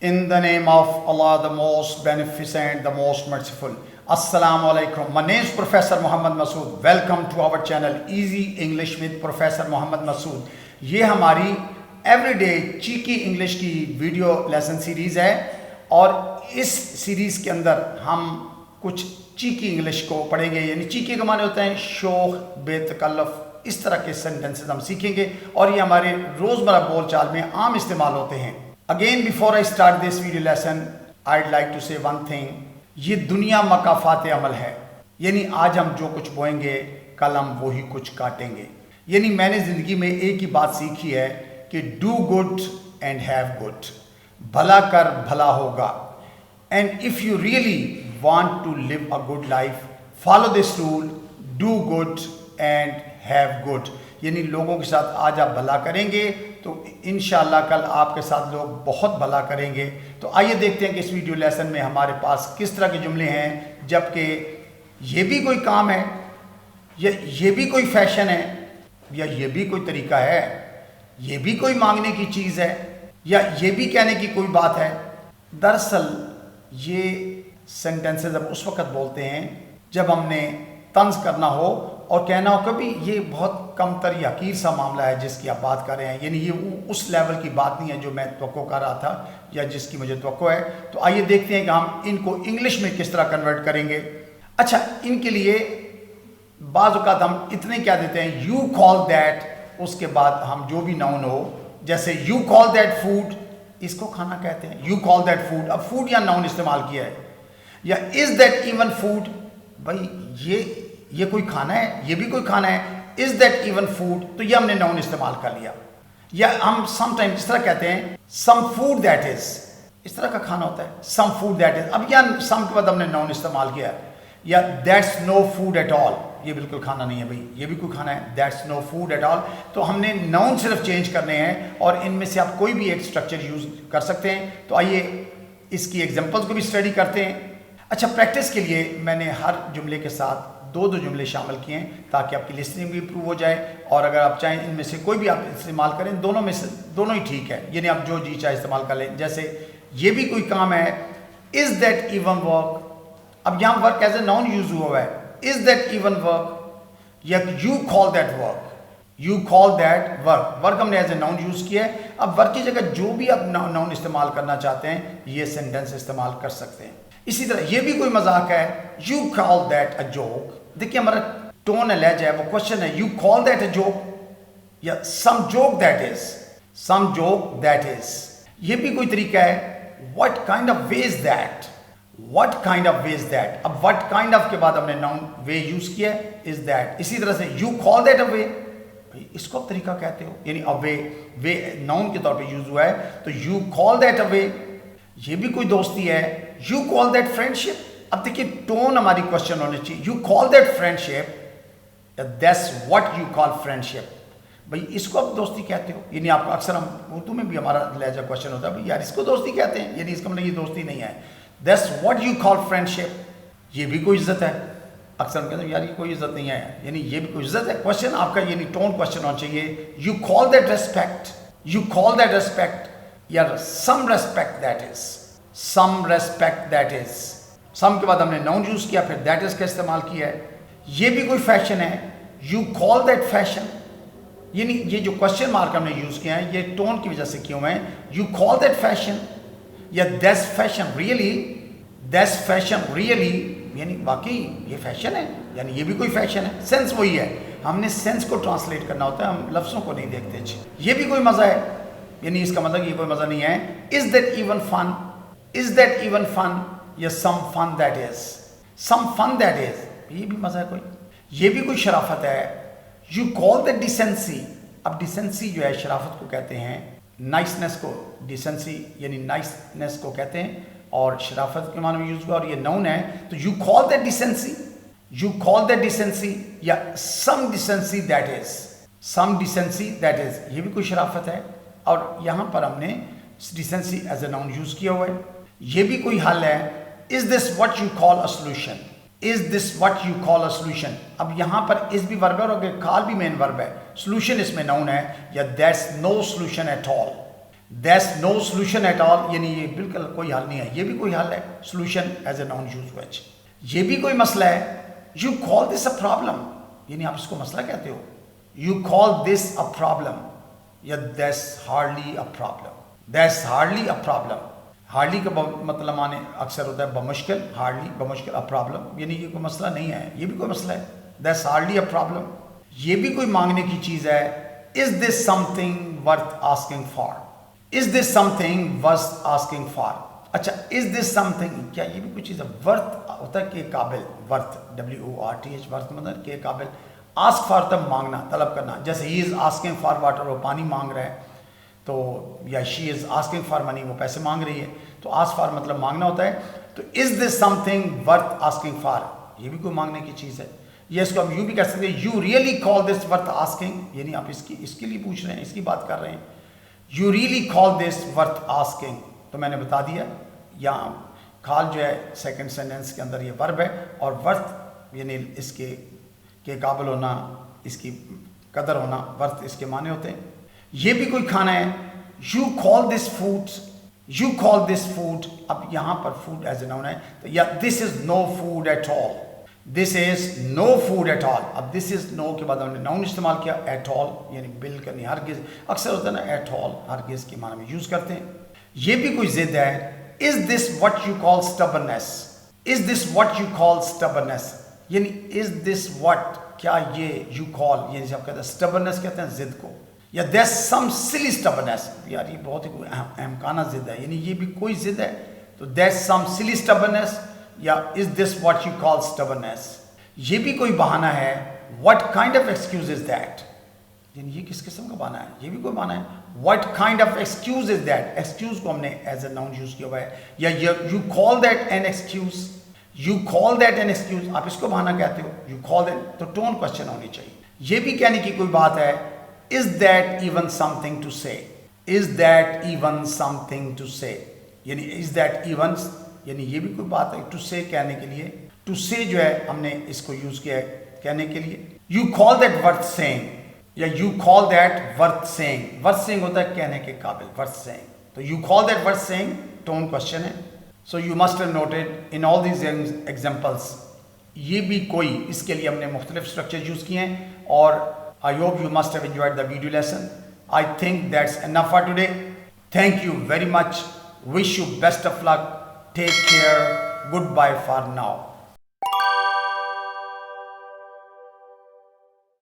In the name of Allah, the most beneficent, the most merciful. Assalamu alaikum. My name is Professor Muhammad Masood. Welcome to our channel Easy English with Professor Muhammad Masood. ये हमारी everyday cheeky English की video lesson series है और इस series के अंदर हम कुछ चीकी इंग्लिश को पढ़ेंगे। यानी चीकी के माने होते हैं शौक, बेतकल्लफ, इस तरह के सेंटेंसेस हम सीखेंगे और ये हमारे रोज़मर्रा बोलचाल में आम इस्तेमाल होते हैं। Again, before I start this video lesson, I'd like to say one thing. ये दुनिया मकाफात अमल है, यानी आज हम जो कुछ बोएंगे कल हम वही कुछ काटेंगे। यानी मैंने ज़िंदगी में एक ही बात सीखी है कि do good and have good, भला कर भला होगा। And if you really want to live a good life, follow this rule, do good and have good. यानी लोगों के साथ आज आप भला करेंगे तो इंशाअल्लाह कल आपके साथ लोग बहुत भला करेंगे। तो आइए देखते हैं कि इस वीडियो लेसन में हमारे पास किस तरह के जुमले हैं, जबकि ये भी कोई काम है या ये भी कोई फैशन है या ये भी कोई तरीका है, ये भी कोई मांगने की चीज़ है या ये भी कहने की कोई बात है। दरअसल ये सेंटेंसेस अब उस वक़्त बोलते हैं जब हमने तंज करना हो और कहना हो कभी ये बहुत कमतर या हकीर सा मामला है जिसकी आप बात कर रहे हैं, यानी ये उस लेवल की बात नहीं है जो मैं तवक्को कर रहा था या जिसकी मुझे तवक्को है। तो आइए देखते हैं कि हम इनको इंग्लिश में किस तरह कन्वर्ट करेंगे। अच्छा, इनके लिए बाज़ औक़ात हम इतने क्या देते हैं, यू कॉल दैट, उसके बाद हम जो भी नाउन हो, जैसे यू कॉल दैट फूड, इसको खाना कहते हैं, यू कॉल दैट फूड। अब फूड या नाउन इस्तेमाल किया है, या इज़ दैट इवन फूड, भाई ये कोई खाना है, ये भी कोई खाना है, इज़ दैट इवन फूड, तो ये हमने नाउन इस्तेमाल कर लिया। या हम समटाइम इस तरह कहते हैं सम फूड दैट इज़, इस तरह का खाना होता है सम फूड दैट इज़। अब या सम के बाद हमने नाउन इस्तेमाल किया। या that's no food at all, ये बिल्कुल खाना नहीं है भाई, ये भी कोई खाना है, that's no food at all. तो हमने नाउन सिर्फ चेंज करने हैं और इनमें से आप कोई भी एक स्ट्रक्चर यूज़ कर सकते हैं। तो आइए इसकी एग्जाम्पल्स को भी स्टडी करते हैं। अच्छा, प्रैक्टिस के लिए मैंने हर जुमले के साथ दो जुमले शामिल किए हैं ताकि आपकी लिसनिंग भी इम्प्रूव हो जाए। और अगर आप चाहें इनमें से कोई भी आप इस्तेमाल करें, दोनों में से दोनों ही ठीक है, यानी आप जो जी चाहे इस्तेमाल कर लें। जैसे ये भी कोई काम है, इज़ दैट इवन वर्क। अब यहाँ work as a noun use हुआ है, इज़ दैट इवन वर्क, या you call that work, you call that work. Work हमने एज ए नाउन यूज़ किया है। अब वर्क की जगह जो भी आप नाउन इस्तेमाल करना चाहते हैं ये सेंटेंस इस्तेमाल कर सकते हैं। इसी तरह ये भी कोई मजाक है, you call that a joke. देखिए हमारा टोन है, लहजा है, वो क्वेश्चन है, you call that a joke या some joke that is, some joke that is. ये भी कोई तरीका है, what kind of way is that, what kind of way is that. अब व्हाट काइंड ऑफ के बाद हमने नाउन वे यूज किया, इज दैट। इसी तरह से यू कॉल दैट अ वे, इसको आप तरीका कहते हो, यानी अ वे, वे नाउन के तौर पे यूज हुआ है, तो यू कॉल दैट अ वे। ये भी कोई दोस्ती है, यू कॉल दैट फ्रेंडशिप। अब देखिए टोन हमारी क्वेश्चन होनी चाहिए, you call that friendship, that's what you call friendship. भाई इसको आप दोस्ती कहते हो, यानी आपको अक्सर हम उर्दू में भी हमारा लहजा क्वेश्चन होता है, भाई यार इसको दोस्ती कहते हैं, यानी इसका मतलब ये दोस्ती नहीं है। That's what you call friendship, ये भी कोई इज्जत है। अक्सर हम कहते हैं यार ये कोई इज्जत नहीं है, यानी ये भी कोई इज्जत है। क्वेश्चन आपका यानी टोन क्वेश्चन होना चाहिए, you call that respect, you call that respect, या some respect that is, some respect that is. Some के बाद हमने नाउन यूज किया, फिर दैट इज का इस्तेमाल किया है। ये भी कोई फैशन है, यू कॉल दैट फैशन, यानी ये जो क्वेश्चन मार्क हमने यूज किया है ये टोन की वजह से क्यों है, यू कॉल दैट फैशन, या that's fashion really, that's fashion really, यानी वाकई ये फैशन है, यानी ये भी कोई फैशन है। सेंस वही है, हमने सेंस को ट्रांसलेट करना होता है, हम लफ्ज़ों को नहीं देखते। ये भी कोई मज़ा है, यानी इसका मतलब ये कोई मज़ा नहीं है। Is that even fun, is that even fun, या some fun that is, some fun that is, ये भी मज़ा है कोई। ये भी कोई शराफत है, यू कॉल दैट डिसेंसी। अब डिसेंसी जो है शराफत को कहते हैं, नाइसनेस को डिसेंसी यानी नाइसनेस को कहते हैं और शराफत के माने में यूज हुआ और ये नाउन है। तो you call that decency, you call that decency, या some decency that is, some decency that is, ये भी कोई शराफत है। और यहाँ पर हमने decency as a noun use किया हुआ है। ये भी कोई हल है, is this what you call a solution, is this what you call a solution. अब यहाँ पर इस भी वर्ब है और कॉल भी मेन वर्ब है, सोल्यूशन इसमें नाउन है, या that's no solution at all, There's no solution at all, یعنی یہ بالکل کوئی حل نہیں ہے. یہ بھی کوئی حل ہے. Solution as a noun used which. یہ بھی کوئی مسئلہ ہے. You call this a problem. یعنی آپ اس کو مسئلہ کہتے ہو. You call this a problem. یا that's hardly a problem. That's hardly a problem. Hardly کا مطلب معنی اکثر ہوتا ہے بمشکل. Hardly بمشکل a problem. یعنی یہ کوئی مسئلہ نہیں ہے. یہ بھی کوئی مسئلہ ہے. That's hardly a problem. یہ بھی کوئی مانگنے کی چیز ہے. Is this something worth asking for? Is this something worth asking for? اچھا, is this something, کیا یہ بھی کوئی چیز ہے؟ worth ہوتا ہے کہ قابل, worth WORTH, worth مطلب کہ قابل. ask for تب مانگنا, طلب کرنا. جیسے he is asking for water, وہ پانی مانگ رہا ہے تو, یا she is asking for money, وہ پیسے مانگ رہی ہے. تو ask for مطلب مانگنا ہوتا ہے. تو is this something worth asking for, یہ بھی کوئی مانگنے کی چیز ہے. یہ اس کو ہم یوں بھی کہہ سکتے ہیں, you really call this worth asking, یعنی آپ اس کے لیے پوچھ رہے ہیں, اس کی بات کر رہے ہیں. You really call this worth asking. تو میں نے بتا دیا, یہاں call جو ہے سیکنڈ سینٹنس کے اندر یہ ورب ہے, اور worth یعنی اس کے قابل ہونا, اس کی قدر ہونا, worth اس کے معنی ہوتے ہیں. یہ بھی کوئی کھانا ہے. You call this food. You call this food. اب یہاں پر food as a noun ہے, تو یا this is no food at all. This is no food at all. اب this is no کے بعد ہم نے noun استعمال کیا, at all یعنی بالکل نہیں, ہرگز. اکثر ہوتا ہے نا at all, ہرگز کے معنی میں یوز کرتے ہیں. یہ بھی کوئی ضد ہے. Is this what you call stubbornness? Is this what you call stubbornness? یعنی is this what, کیا یہ you call, یعنی جب کہتے ہیں stubbornness کہتے ہیں ضد کو. یا there's some silly stubbornness, یار یہ بہت ہی کوئی احمقانہ ضد ہے, یعنی یہ بھی کوئی ضد ہے. تو there's some silly stubbornness, یا is this what you call stubbornness. یہ بھی کوئی بہانہ ہے. What kind of excuse is that? یعنی یہ کس قسم کا بہانہ ہے, یہ بھی کوئی بہانہ ہے. What kind of excuse is that? Excuse کو ہم نے as a noun use کیا ہوا ہے. یا you call that an excuse. You call that an excuse. آپ اس کو بہانہ کہتے ہو. You call that, تو ٹون کوشچن ہونی چاہیے. یہ بھی کہنے کی کوئی بات ہے. Is that even something to say? Is that even something to say? یعنی is that even, یعنی یہ بھی کوئی بات ہے ٹو سے کہنے کے لیے. ٹو سے جو ہے ہم نے اس کو یوز کیا ہے کہنے کے لیے. You call that worth seeing, یا you call that worth seeing. Worth seeing ہوتا ہے کہنے کے قابل, ورتھ سیئنگ. تو you call that worth seeing tone question ہے. So you must have noted in all these examples. یہ بھی کوئی, اس کے لیے ہم نے مختلف اسٹرکچر یوز کیے ہیں. اور I hope you must have enjoyed the video lesson. I think that's enough for today. Thank you very much. Wish you best of luck. Take care. Goodbye for now.